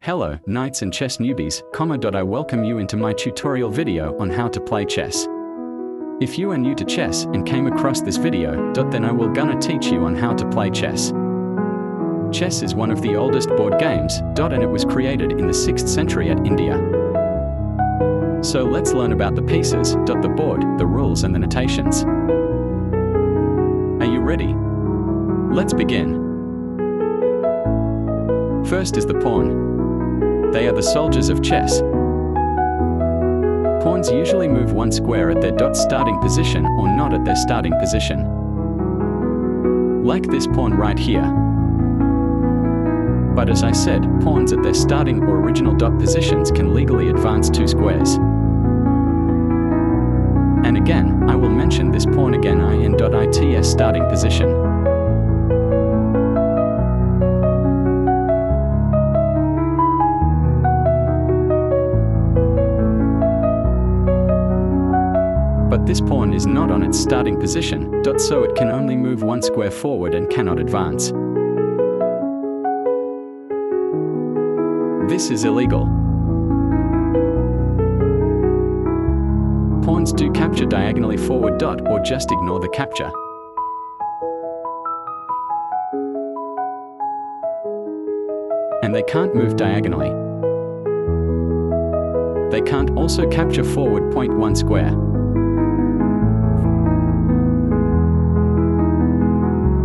Hello, knights and chess newbies, I welcome you into my tutorial video on how to play chess. If you are new to chess and came across this video, then I will gonna teach you on how to play chess. Chess is one of the oldest board games, and it was created in the 6th century at India. So let's learn about the pieces, the board, the rules and the notations. Are you ready? Let's begin. First is the pawn. They are the soldiers of chess. Pawns usually move one square at their starting position or not at their starting position. Like this pawn right here. But as I said, pawns at their starting or original positions can legally advance 2 squares. And again, I will mention this pawn again in.its starting position. But this pawn is not on its starting position, so it can only move 1 square forward and cannot advance. This is illegal. Pawns do capture diagonally forward, or just ignore the capture. And they can't move diagonally. They can't also capture forward 1 square.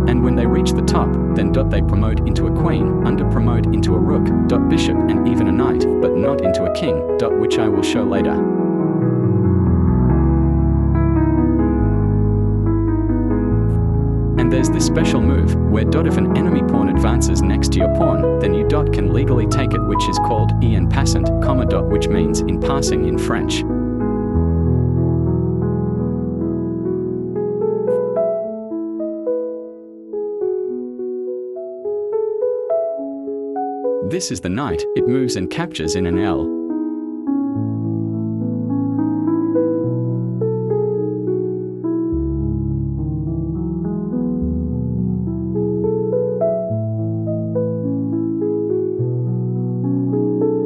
And when they reach the top, then they promote into a queen, under-promote into a rook, bishop and even a knight, but not into a king, which I will show later. And there's this special move, where if an enemy pawn advances next to your pawn, then you can legally take it, which is called en passant, which means in passing in French. This is the knight, it moves and captures in an L.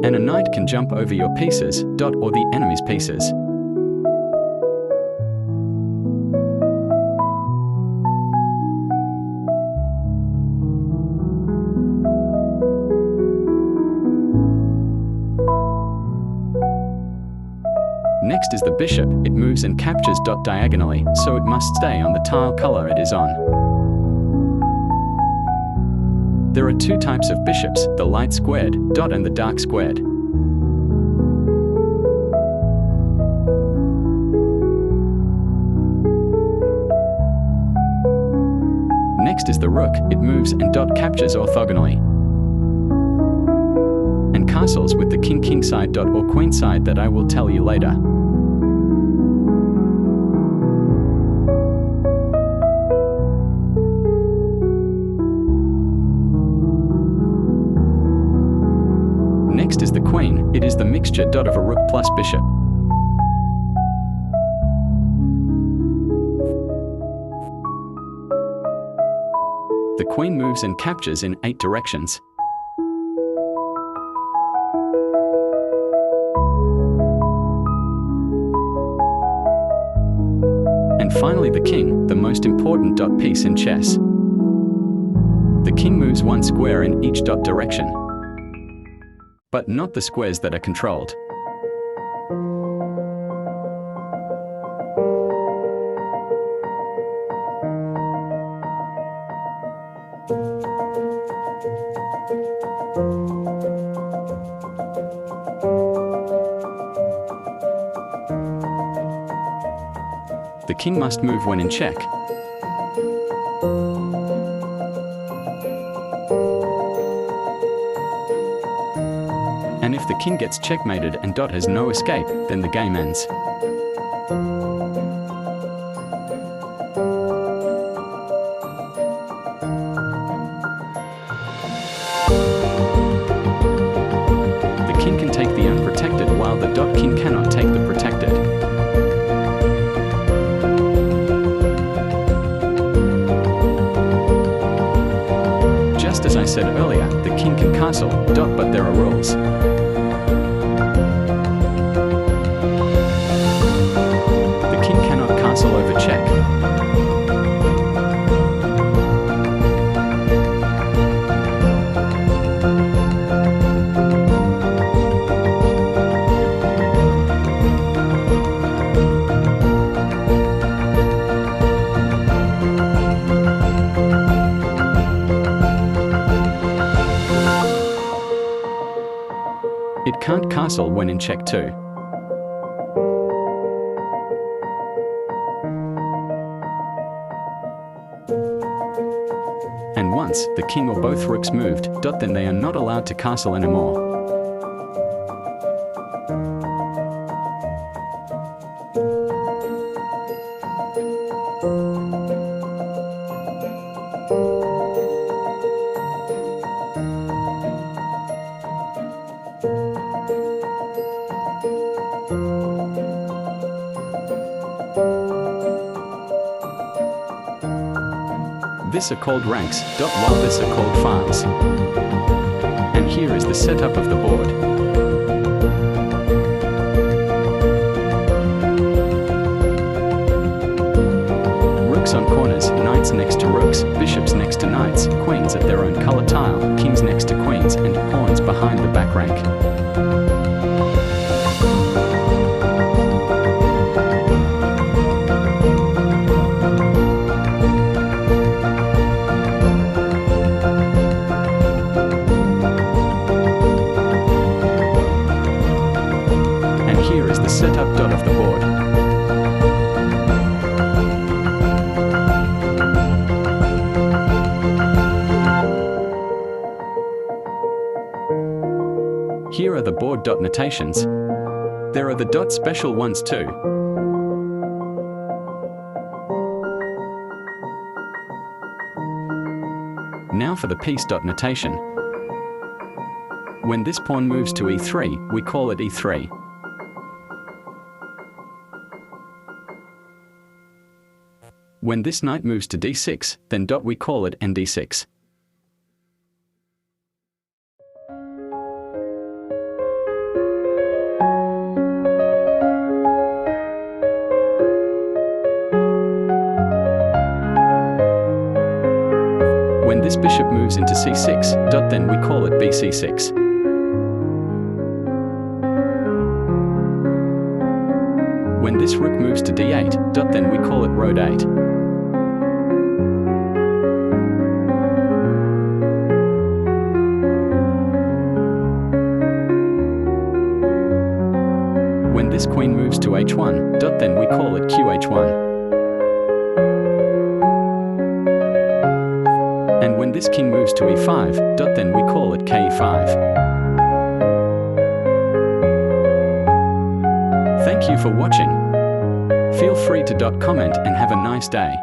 And a knight can jump over your pieces, or the enemy's pieces. Next is the bishop, it moves and captures diagonally, so it must stay on the tile color it is on. There are 2 types of bishops, the light squared, and the dark squared. Next is the rook, it moves and captures orthogonally. And castles with the king side or queen side that I will tell you later. Next is the queen, it is the mixture of a rook plus bishop. The queen moves and captures in 8 directions. And finally the king, the most important piece in chess. The king moves 1 square in each direction. But not the squares that are controlled. The king must move when in check. And if the king gets checkmated and has no escape, then the game ends. The king can take the unprotected while the king cannot take the protected. Just as I said earlier, the king can castle, but there are rules. The king cannot castle over check. It can't castle when in check too. And once the king or both rooks moved, then they are not allowed to castle anymore. This are called ranks, while this are called files. And here is the setup of the board. Rooks on corners, knights next to rooks, bishops next to knights, queens at their own color tile, kings next to queens, and pawns behind the back rank. Here is the setup of the board. Here are the board notations. There are the special ones too. Now for the piece notation. When this pawn moves to e3, we call it e3. When this knight moves to d6, then we call it nd6. When this bishop moves into c6, then we call it bc6. When this rook moves to d8, then we call it road 8. When this queen moves to h1, then we call it qh1. And when this king moves to e5, then we call it k5. Thank you for watching. Feel free to comment and have a nice day.